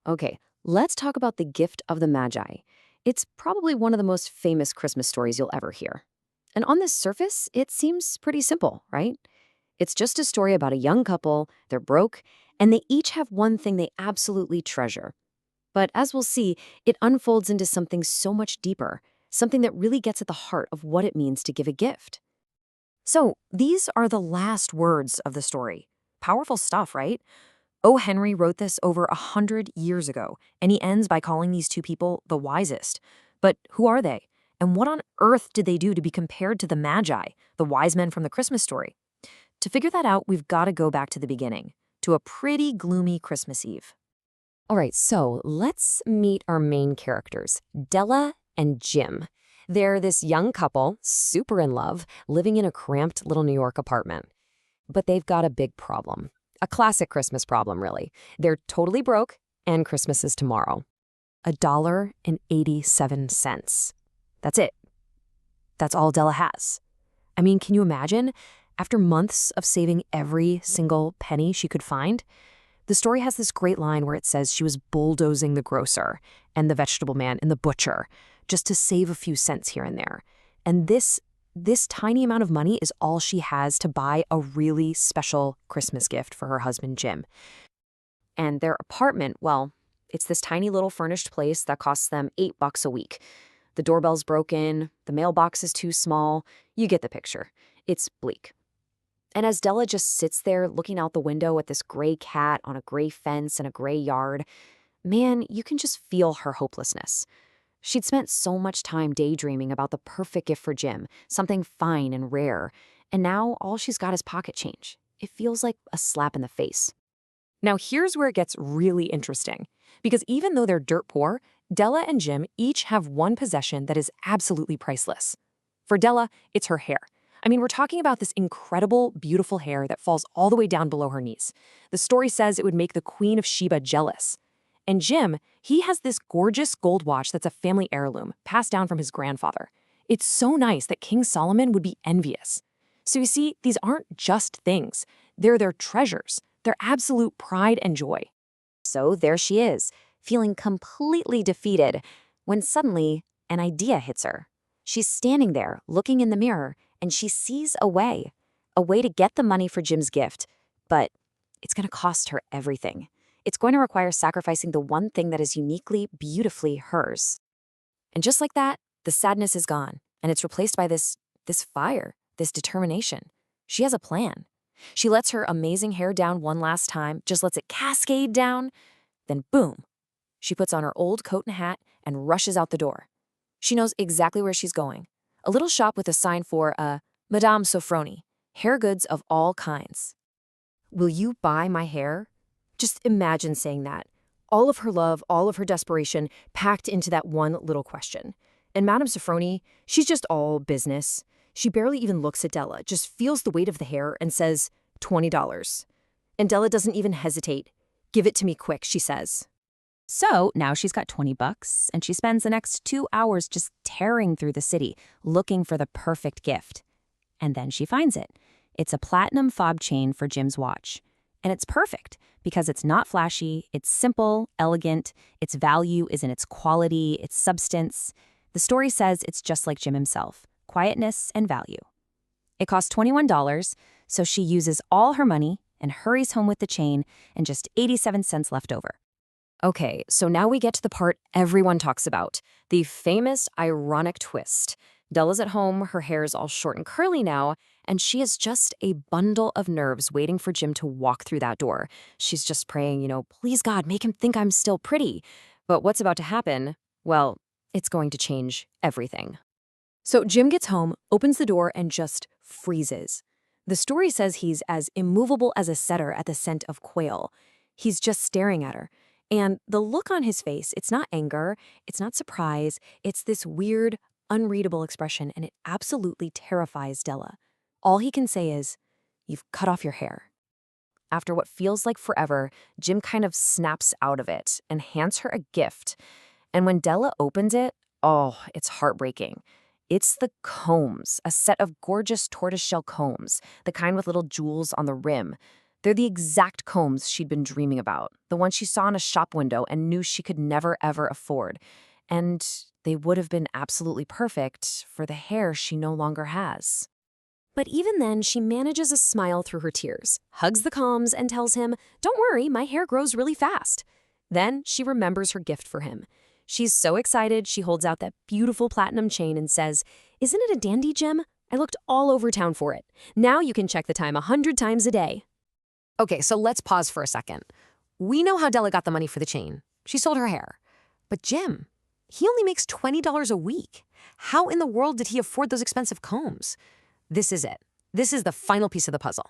Okay, let's talk about the gift of the Magi. It's probably one of the most famous Christmas stories you'll ever hear. And on the surface, it seems pretty simple, right? It's just a story about a young couple, they're broke, and they each have one thing they absolutely treasure. But as we'll see, it unfolds into something so much deeper, something that really gets at the heart of what it means to give a gift. So, these are the last words of the story. Powerful stuff, right? O. Henry wrote this over 100 years ago, and he ends by calling these two people the wisest. But who are they? And what on earth did they do to be compared to the Magi, the wise men from the Christmas story? To figure that out, we've got to go back to the beginning, to a pretty gloomy Christmas Eve. All right, so let's meet our main characters, Della and Jim. They're this young couple, super in love, living in a cramped little New York apartment. But they've got a big problem. A classic Christmas problem, really. They're totally broke, and Christmas is tomorrow. $1.87. That's it. That's all Della has. I mean, can you imagine? After months of saving every single penny she could find, the story has this great line where it says she was bulldozing the grocer and the vegetable man and the butcher just to save a few cents here and there. And this tiny amount of money is all she has to buy a really special Christmas gift for her husband, Jim. And their apartment, well, it's this tiny little furnished place that costs them $8 a week. The doorbell's broken, the mailbox is too small. You get the picture. It's bleak. And as Della just sits there looking out the window at this gray cat on a gray fence in a gray yard, man, you can just feel her hopelessness. She'd spent so much time daydreaming about the perfect gift for Jim, something fine and rare, and now all she's got is pocket change. It feels like a slap in the face. Now here's where it gets really interesting, because even though they're dirt poor, Della and Jim each have one possession that is absolutely priceless. For Della, it's her hair. I mean, we're talking about this incredible, beautiful hair that falls all the way down below her knees. The story says it would make the Queen of Sheba jealous. And Jim, he has this gorgeous gold watch that's a family heirloom, passed down from his grandfather. It's so nice that King Solomon would be envious. So you see, these aren't just things. They're their treasures, their absolute pride and joy. So there she is, feeling completely defeated, when suddenly an idea hits her. She's standing there, looking in the mirror, and she sees a way to get the money for Jim's gift, but it's going to cost her everything. It's going to require sacrificing the one thing that is uniquely, beautifully hers. And just like that, the sadness is gone, and it's replaced by this fire, this determination. She has a plan. She lets her amazing hair down one last time, just lets it cascade down, then boom, she puts on her old coat and hat and rushes out the door. She knows exactly where she's going. A little shop with a sign for, Madame Sofroni, hair goods of all kinds. Will you buy my hair? Just imagine saying that. All of her love, all of her desperation, packed into that one little question. And Madame Sofroni, she's just all business. She barely even looks at Della, just feels the weight of the hair and says, $20. And Della doesn't even hesitate. Give it to me quick, she says. So now she's got $20, and she spends the next 2 hours just tearing through the city, looking for the perfect gift. And then she finds it. It's a platinum fob chain for Jim's watch. And it's perfect because it's not flashy, it's simple, elegant, its value is in its quality, its substance. The story says it's just like Jim himself, quietness and value. It costs $21, so she uses all her money and hurries home with the chain and just 87 cents left over. Okay, so now we get to the part everyone talks about, the famous ironic twist. Della's at home, her hair is all short and curly now, and she is just a bundle of nerves waiting for Jim to walk through that door. She's just praying, please God, make him think I'm still pretty. But what's about to happen? Well, it's going to change everything. So Jim gets home, opens the door, and just freezes. The story says he's as immovable as a setter at the scent of quail. He's just staring at her. And the look on his face, it's not anger, it's not surprise, it's this weird, unreadable expression, and it absolutely terrifies Della. All he can say is, "You've cut off your hair." After what feels like forever, Jim kind of snaps out of it and hands her a gift. And when Della opens it, oh, it's heartbreaking. It's the combs, a set of gorgeous tortoiseshell combs, the kind with little jewels on the rim. They're the exact combs she'd been dreaming about, the ones she saw in a shop window and knew she could never, ever afford. And they would have been absolutely perfect for the hair she no longer has. But even then, she manages a smile through her tears, hugs the combs, and tells him, "Don't worry, my hair grows really fast." Then she remembers her gift for him. She's so excited, she holds out that beautiful platinum chain and says, "Isn't it a dandy, Jim? I looked all over town for it. Now you can check the time 100 times a day." Okay, so let's pause for a second. We know how Della got the money for the chain. She sold her hair. But Jim, he only makes $20 a week. How in the world did he afford those expensive combs? This is it. This is the final piece of the puzzle.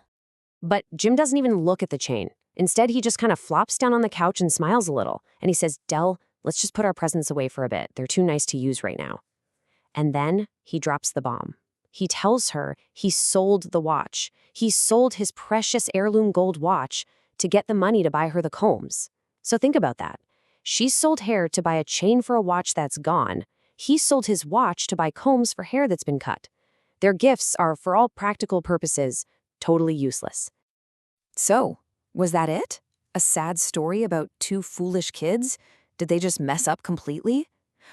But Jim doesn't even look at the chain. Instead, he just kind of flops down on the couch and smiles a little. And he says, "Dell, let's just put our presents away for a bit. They're too nice to use right now." And then he drops the bomb. He tells her he sold the watch. He sold his precious heirloom gold watch to get the money to buy her the combs. So think about that. She sold hair to buy a chain for a watch that's gone. He sold his watch to buy combs for hair that's been cut. Their gifts are, for all practical purposes, totally useless. So, was that it? A sad story about two foolish kids? Did they just mess up completely?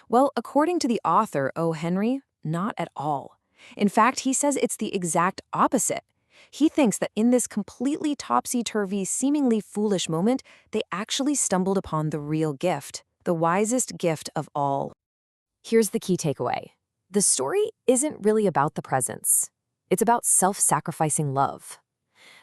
Well, according to the author, O. Henry, not at all. In fact, he says it's the exact opposite. He thinks that in this completely topsy-turvy, seemingly foolish moment, they actually stumbled upon the real gift, the wisest gift of all. Here's the key takeaway. The story isn't really about the presents. It's about self-sacrificing love.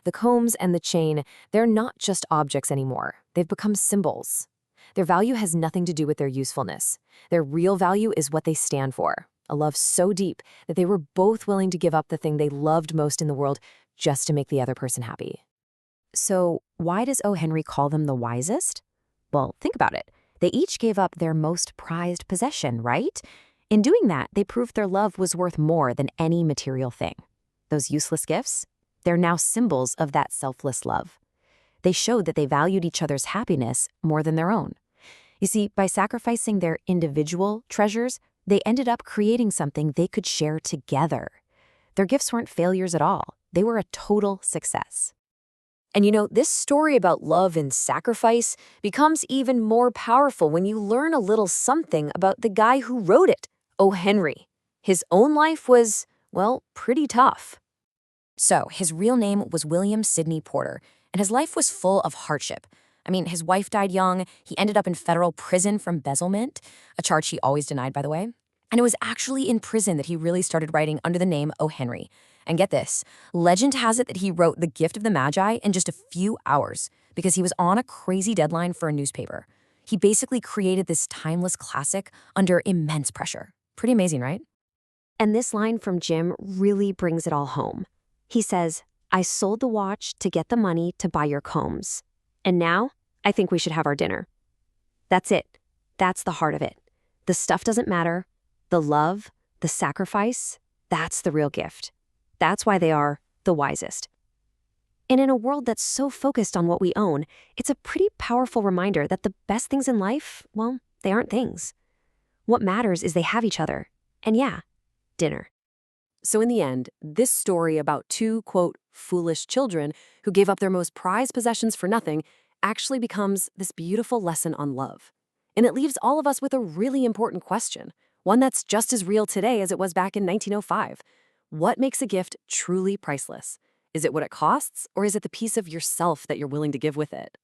The combs and the chain, they're not just objects anymore. They've become symbols. Their value has nothing to do with their usefulness. Their real value is what they stand for, a love so deep that they were both willing to give up the thing they loved most in the world just to make the other person happy. So why does O. Henry call them the wisest? Well, think about it. They each gave up their most prized possession, right? In doing that, they proved their love was worth more than any material thing. Those useless gifts, they're now symbols of that selfless love. They showed that they valued each other's happiness more than their own. You see, by sacrificing their individual treasures, they ended up creating something they could share together. Their gifts weren't failures at all. They were a total success. And you know, this story about love and sacrifice becomes even more powerful when you learn a little something about the guy who wrote it, O. Henry. His own life was, well, pretty tough. So, his real name was William Sidney Porter, and his life was full of hardship. I mean, his wife died young, he ended up in federal prison for embezzlement, a charge he always denied, by the way. And it was actually in prison that he really started writing under the name O. Henry. And get this, legend has it that he wrote The Gift of the Magi in just a few hours because he was on a crazy deadline for a newspaper. He basically created this timeless classic under immense pressure. Pretty amazing, right? And this line from Jim really brings it all home. He says, "I sold the watch to get the money to buy your combs. And now, I think we should have our dinner." That's it. That's the heart of it. The stuff doesn't matter. The love, the sacrifice, that's the real gift. That's why they are the wisest. And in a world that's so focused on what we own, it's a pretty powerful reminder that the best things in life, well, they aren't things. What matters is they have each other. And yeah, dinner. So in the end, this story about two, quote, foolish children who gave up their most prized possessions for nothing actually becomes this beautiful lesson on love. And it leaves all of us with a really important question, one that's just as real today as it was back in 1905. What makes a gift truly priceless? Is it what it costs, or is it the piece of yourself that you're willing to give with it?